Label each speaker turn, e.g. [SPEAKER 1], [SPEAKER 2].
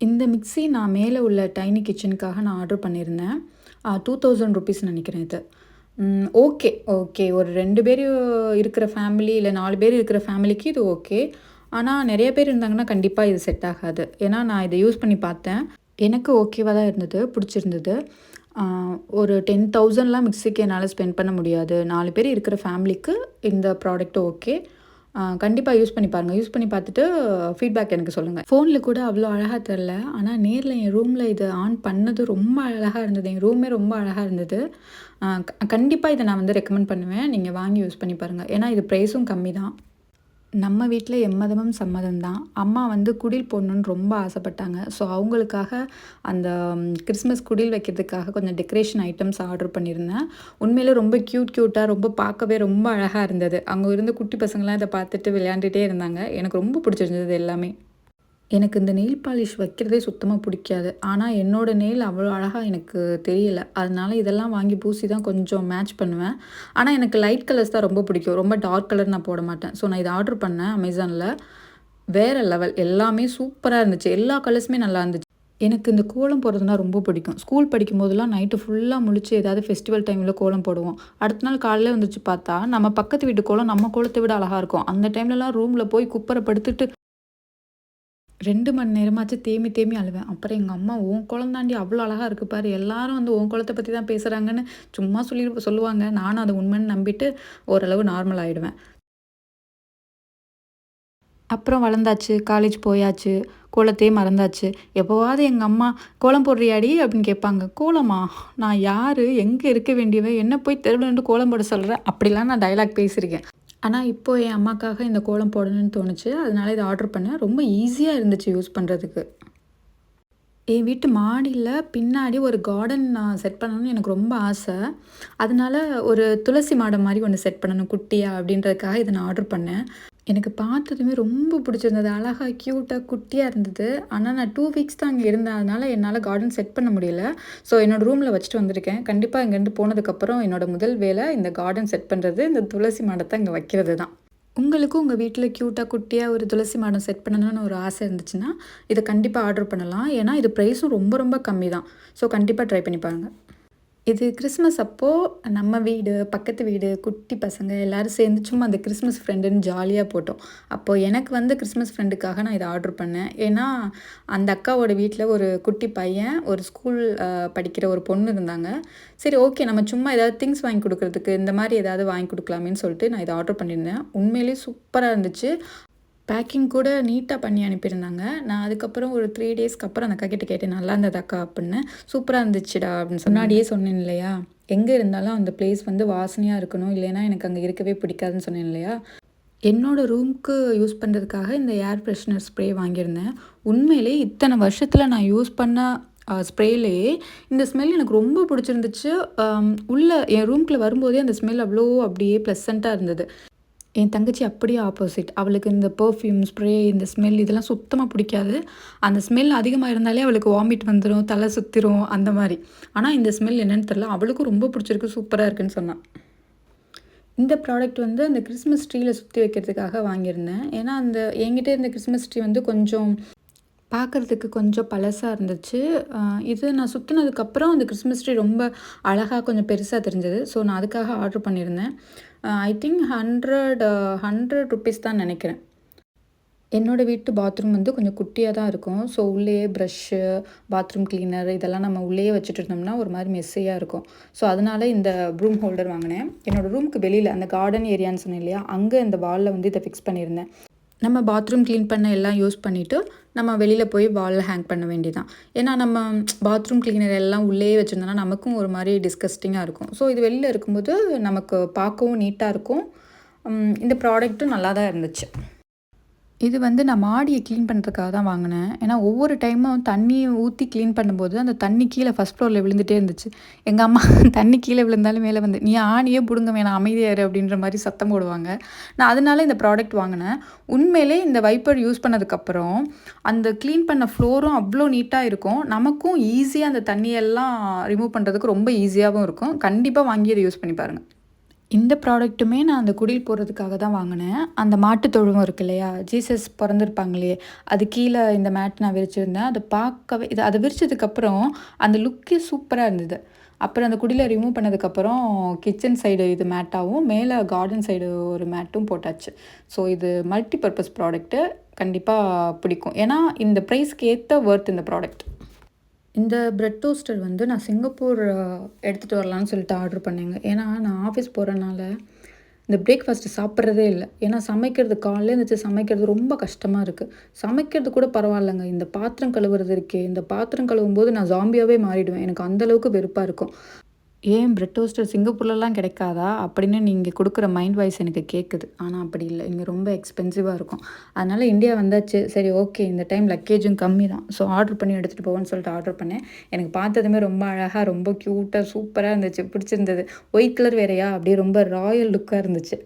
[SPEAKER 1] இந்த மிக்ஸி நான் மேலே உள்ள டைனி கிச்சனுக்காக நான் ஆர்டர் பண்ணியிருந்தேன். 2000 ருப்பீஸ் நினைக்கிறேன் இது. Okay, okay. ஒரு 2 பேர் இருக்கிற ஃபேமிலி இல்ல 4 பேர் இருக்கிற ஃபேமிலிக்கு இது ஓகே. ஆனா நெறைய பேர் இருந்தாங்கன்னா கண்டிப்பா இது செட் ஆகாது. ஏன்னா நான் இத யூஸ் பண்ணி பார்த்தேன். எனக்கு ஓகேவா தான் இருந்தது. புடிச்சிருந்தது. ஆ ஒரு 10,000லாம் மிக்ஸிக்கு என்னால ஸ்பெண்ட் பண்ண முடியாது. 4 பேர் இருக்கிற ஃபேமிலிக்கு இந்த ப்ராடக்ட் ஓகே. கண்டிப்பா யூஸ் பண்ணி பாருங்க. யூஸ் பண்ணி பார்த்துட்டு ஃபீட்பேக் எனக்கு சொல்லுங்க. ஃபோன்ல கூட அவ்வளோ அழகா தெரியல. ஆனா நேர்ல என் ரூம்ல இத ஆன் பண்ணது ரொம்ப அழகா இருந்தது. என் ரூமே ரொம்ப அழகா இருந்தது. கண்டிப்பா இத நான் வந்து ரெக்கமெண்ட் பண்ணுவேன். நீங்க வாங்கி யூஸ் பண்ணி பாருங்க. ஏன்னா இது பிரைஸும் கம்மி தான். நம்ம வீட்ல எம்மதமும் சம்மதம் தான். அம்மா வந்து குடில் போடணும்னு ரொம்ப ஆசைப்பட்டாங்க. ஸோ அவங்களுக்காக அந்த கிறிஸ்மஸ் குடில் வைக்கிறதுக்காக கொஞ்சம் டெக்கரேஷன் ஐட்டம்ஸ் ஆர்டர் பண்ணியிருந்தேன். உண்மையிலே ரொம்ப க்யூட்டா ரொம்ப பார்க்கவே ரொம்ப அழகா இருந்தது. அங்க இருந்த குட்டி பசங்கலாம் இத பார்த்துட்டு விளையாண்டுட்டே இருந்தாங்க. எனக்கு ரொம்ப பிடிச்சிருந்தது எல்லாமே. எனக்கு இந்த நெயில் பாலிஷ் வைக்கிறதே சுத்தமா பிடிக்காது. ஆனா என்னோட நெயில் அவ்வளோ அழகா எனக்கு தெரியல. அதனால இதெல்லாம் வாங்கி பூசி தான் கொஞ்சம் மேட்ச் பண்ணுவேன். ஆனா எனக்கு லைட் கலர்ஸ் தான் ரொம்ப பிடிக்கும். ரொம்ப டார்க் கலர் நான் போட மாட்டேன். ஸோ நான் இத ஆர்டர் பண்ணேன் Amazonல. வேற லெவல். எல்லாமே சூப்பரா இருந்துச்சு. எல்லா கலர்ஸுமே நல்லா இருந்துச்சு. எனக்கு இந்த கோலம் போடுறதுனா ரொம்ப பிடிக்கும். ஸ்கூல் படிக்கும்போதெல்லாம் நைட்டு ஃபுல்லா முழிச்சு ஏதாவது ஃபெஸ்டிவல் டைம்ல கோலம் போடுவோம். அடுத்த நாள் காலையில எந்திரிச்சு பார்த்தா, நம்ம பக்கத்து வீட்டு கோலம் நம்ம கோலத்த விட அழகா இருக்கும். அந்த டைம்லலாம் ரூம்ல போய் குப்புற படுத்துட்டு 2 மணி நேரமாச்சு தேம்பி தேம்பி அழுவேன். அப்புறம் எங்க அம்மா, "உன் குலம் தாண்டி அவ்ளோ அழகா இருக்கு பாரு. எல்லாரும் வந்து உன் குலத்த பத்தி தான் பேசுறாங்கன்னு" சும்மா சொல்லுவாங்க. நானும் அது உண்மைன்னு நம்பிட்டு ஓரளவு நார்மல் ஆயிடுவேன். அப்புறம் வளர்ந்தாச்சு, காலேஜ் போயாச்சு, கோலத்தையே மறந்தாச்சு. எப்போவாவது எங்க அம்மா, "கோலம் போடுறியாடி?" அப்படின்னு கேட்பாங்க. "கோலமா? நான் யாரு? எங்க இருக்க வேண்டியவ? என்ன போய் தெருவுல நிண்டு கோலம் போட சொல்ற?" அப்படிலாம் நான் டயலாக் பேசியிருக்கேன். ஆனா, இப்போ என் அம்மாக்காக இந்த கோலம் போடணும்னு தோணுச்சு. அதனால இத ஆர்டர் பண்ணேன். ரொம்ப ஈஸியா இருந்துச்சு யூஸ் பண்றதுக்கு. என் வீட்டு மாடியில பின்னாடி ஒரு கார்டன் நான் செட் பண்ணணும்னு எனக்கு ரொம்ப ஆசை. அதனால ஒரு துளசி மாடம் மாரி ஒண்ணு செட் பண்ணணும் குட்டியா அப்படின்றதுக்காக இத நான் ஆர்டர் பண்ணேன். எனக்கு பார்த்ததுமே ரொம்ப பிடிச்சிருந்தது. அழகா குட்டியா இருந்தது. ஆனா நான் 2 வீக்ஸ் தான் அங்க இருந்தேன். அதனால என்னால கார்டன் செட் பண்ண முடியல. ஸோ என்னோட ரூம்ல வச்சுட்டு வந்திருக்கேன். கண்டிப்பா இங்கேருந்து போனதுக்கப்புறம் என்னோட முதல் வேலை இந்த கார்டன் செட் பண்றது, இந்த துளசி மாடத்த இங்க வைக்கிறது தான். உங்களுக்கும் உங்க வீட்ல குட்டியா ஒரு துளசி மாடம் செட் பண்ணணும்னு ஒரு ஆசை இருந்துச்சுன்னா, இத கண்டிப்பா ஆர்டர் பண்ணலாம். ஏன்னா இது பிரைஸும் ரொம்ப ரொம்ப கம்மி தான். ஸோ கண்டிப்பா ட்ரை பண்ணி பாருங்க. இது கிறிஸ்மஸ் அப்போ நம்ம வீடு, பக்கத்து வீடு, குட்டி பசங்க எல்லாரும் சேர்ந்து சும்மா அந்த கிறிஸ்மஸ் ஃப்ரெண்டுன்னு ஜாலியா போட்டோம். அப்போ எனக்கு வந்து கிறிஸ்மஸ் ஃப்ரெண்டுக்காக நான் இத ஆர்டர் பண்ணேன். ஏன்னா, அந்த அக்காவோட வீட்ல ஒரு குட்டி பையன், ஒரு ஸ்கூல் படிக்கிற ஒரு பொண்ணு இருந்தாங்க. சரி ஓகே நம்ம சும்மா ஏதாவது திங்ஸ் வாங்கி குடுக்குறதுக்கு, இந்த மாரி ஏதாவது வாங்கி குடுக்கலாமேன்னு சொல்லிட்டு நான் இத ஆர்டர் பண்ணியிருந்தேன். உண்மையிலேயே சூப்பரா இருந்துச்சு. பேக்கிங் கூட நீட்டா பண்ணி அனுப்பியிருந்தாங்க. நான் அதுக்கப்புறம் ஒரு 3 டேஸ்க்கு அப்புறம் அந்த அக்காகிட்ட கேட்டேன், "நல்லா இருந்ததா அக்கா?" அப்படின்னு. "சூப்பரா இருந்துச்சுடா" அப்படின்னு சொன்னாங்க. முன்னாடியே சொன்னேன் இல்லையா? எங்க இருந்தாலும் அந்த பிளேஸ் வந்து வாசனையா இருக்கணும். இல்லைன்னா எனக்கு அங்க இருக்கவே பிடிக்காதுன்னு சொன்னேன் இல்லையா? என்னோட ரூம்க்கு யூஸ் பண்றதுக்காக இந்த ஏர் ஃப்ரெஷ்னர் ஸ்ப்ரே வாங்கியிருந்தேன். உண்மையிலேயே இத்தன வருஷத்துல நான் யூஸ் பண்ண ஸ்ப்ரேலயே இந்த ஸ்மெல் எனக்கு ரொம்ப பிடிச்சிருந்துச்சு. உள்ள என் ரூம்குள்ள வரும்போதே அந்த ஸ்மெல் அவ்வளோ அப்படியே ப்ளசன்ட்டா இருந்தது. என் தங்கச்சி அப்படியே ஆப்போசிட். அவளுக்கு இந்த பெர்ஃப்யூம், ஸ்ப்ரே, இந்த ஸ்மெல் இதெல்லாம் சுத்தமா பிடிக்காது. அந்த ஸ்மெல் அதிகமா இருந்தாலே அவளுக்கு வாமிட் வந்துரும், தலை சுத்திரும் அந்த மாரி. ஆனா இந்த ஸ்மெல் என்னன்னு தெரியல. அவளுக்கும் ரொம்ப பிடிச்சிருக்கு, சூப்பரா இருக்குன்னு சொன்னா. இந்த ப்ராடக்ட் வந்து அந்த கிறிஸ்மஸ் ட்ரீல சுத்தி வைக்கிறதுக்காக வாங்கியிருந்தேன். ஏன்னா, அந்த என்கிட்ட இருந்த கிறிஸ்மஸ் ட்ரீ வந்து கொஞ்சம் பார்க்கறதுக்கு கொஞ்சம் பழசா இருந்துச்சு. அ இது நான் சுத்துனதுக்கப்புறம் அந்த கிறிஸ்மஸ் ட்ரீ ரொம்ப அழகா கொஞ்சம் பெருசா தெரிஞ்சது. ஸோ, நான் அதுக்காக ஆர்டர் பண்ணியிருந்தேன். ஐ திங்க் 100 ரூப்பீஸ் தான் நெனைக்கிறேன். என்னோட வீட்டு பாத்ரூம் வந்து கொஞ்சம் குட்டியா தான் இருக்கும். ஸோ, உள்ளேயே ப்ரஷ்ஷு, பாத்ரூம் கிளீனர் இதெல்லாம் நம்ம உள்ளேயே வச்சுட்டு இருந்தோம்னா, ஒரு மாரி மெஸ்ஸியா இருக்கும். ஸோ, அதனால இந்த ப்ரூம் ஹோல்டர் வாங்குனேன். என்னோட ரூமுக்கு வெளியில அந்த கார்டன் ஏரியான்னு சொன்னேன் இல்லையா? அங்க இந்த வால்ல வந்து இத ஃபிக்ஸ் பண்ணியிருந்தேன். நம்ம பாத்ரூம் கிளீன் பண்ண எல்லாம் யூஸ் பண்ணிட்டு, நம்ம வெளியில போய் வால்ல ஹேங் பண்ண வேண்டியதான். ஏன்னா நம்ம பாத்ரூம் கிளீனர் எல்லாம் உள்ளேயே வச்சிருந்தோம்னா, நமக்கும் ஒரு மாரி டிஸ்கஸ்டிங்கா இருக்கும். ஸோ, இது வெளில இருக்கும்போது நமக்கு பார்க்கவும் நீட்டா இருக்கும். இந்த ப்ராடக்ட்டும் நல்லா தான் இருந்துச்சு. இது வந்து நான் மாடிய கிளீன் பண்ணுறதுக்காக தான் வாங்குனேன். ஏன்னா, ஒவ்வொரு டைமும் தண்ணி ஊத்தி கிளீன் பண்ணும்போது, அந்த தண்ணி கீழ ஃபர்ஸ்ட் ஃப்ளோர்ல விழுந்துட்டே இருந்துச்சு. எங்க அம்மா தண்ணி கீழ விழுந்தாலும் மேல வந்து, "நீ ஆணியே புடுங்க வேணாம், அமைதியா இரு" அப்படின்ற மாரி சத்தம் போடுவாங்க. நான் அதனால இந்த ப்ராடக்ட் வாங்குனேன். உண்மையிலே இந்த வைப்பர் யூஸ் பண்ணதுக்கப்புறம், அந்த கிளீன் பண்ண ஃப்ளோரும் அவ்ளோ நீட்டா இருக்கும். நமக்கும் ஈஸியா அந்த தண்ணியெல்லாம் ரிமூவ் பண்ணுறதுக்கு ரொம்ப ஈஸியாவும் இருக்கும். கண்டிப்பா வாங்கி இத யூஸ் பண்ணி பாருங்க. இந்த ப்ராடக்ட்டுமே நான் அந்த குடில் போடுறதுக்காக தான் வாங்கினேன். அந்த மாட்டு தொழுவம் இருக்கு இல்லையா? ஜீசஸ் பொறந்திருப்பாங்களே, அது கீழ இந்த மேட் நான் விரிச்சிருந்தேன். அத பார்க்கவே அத விரிச்சதுக்கப்புறம் அந்த லுக்கே சூப்பரா இருந்தது. அப்புறம் அந்த குடில ரிமூவ் பண்ணதுக்கப்புறம் கிச்சன் சைடு இது மேட்டாவும், மேல கார்டன் சைடு ஒரு மேட்டும் போட்டாச்சு. ஸோ இது மல்டி பர்ப்பஸ் ப்ராடக்ட்டு. கண்டிப்பா பிடிக்கும். ஏன்னா இந்த ப்ரைஸ்க்கு ஏத்த வொர்த் இந்த ப்ராடக்ட். இந்த பிரெட் டோஸ்டர் வந்து நான் சிங்கப்பூர் எடுத்துகிட்டு வரலான்னு சொல்லிட்டு ஆர்டர் பண்ணேங்க. ஏன்னா நான் ஆஃபீஸ் போகிறனால இந்த பிரேக்ஃபாஸ்ட்டு சாப்பிட்றதே இல்ல. ஏன்னா சமைக்கிறது காலைல எந்திரிச்சு சமைக்கிறது ரொம்ப கஷ்டமா இருக்கு. சமைக்கிறது கூட பரவாயில்லங்க. இந்த பாத்திரம் கழுவுறது இருக்கே, இந்த பாத்திரம் கழுவும்போது நான் ஸாம்பியாவே மாறிடுவேன். எனக்கு அந்த அளவுக்கு வெறுப்பா இருக்கும். "ஏன் பிரெட் டோஸ்டர் சிங்கப்பூர்லலாம் கிடைக்காதா?" அப்படின்னு நீங்க குடுக்குற மைண்ட் வாய்ஸ் எனக்கு கேட்குது. ஆனா அப்படி இல்ல. இங்க ரொம்ப எக்ஸ்பென்சிவா இருக்கும். அதனால இந்தியா வந்தாச்சு. சரி ஓகே இந்த டைம் லக்கேஜும் கம்மி தான். ஸோ ஆர்டர் பண்ணி எடுத்துட்டு போவோன்னு சொல்லிட்டு ஆர்டர் பண்ணேன். எனக்கு பார்த்ததுமே ரொம்ப அழகா, ரொம்ப க்யூட்டா, சூப்பரா இருந்துச்சு. பிடிச்சிருந்தது. ஒயிட் கலர் வேறயா, அப்படியே ரொம்ப ராயல் லுக்கா இருந்துச்சு.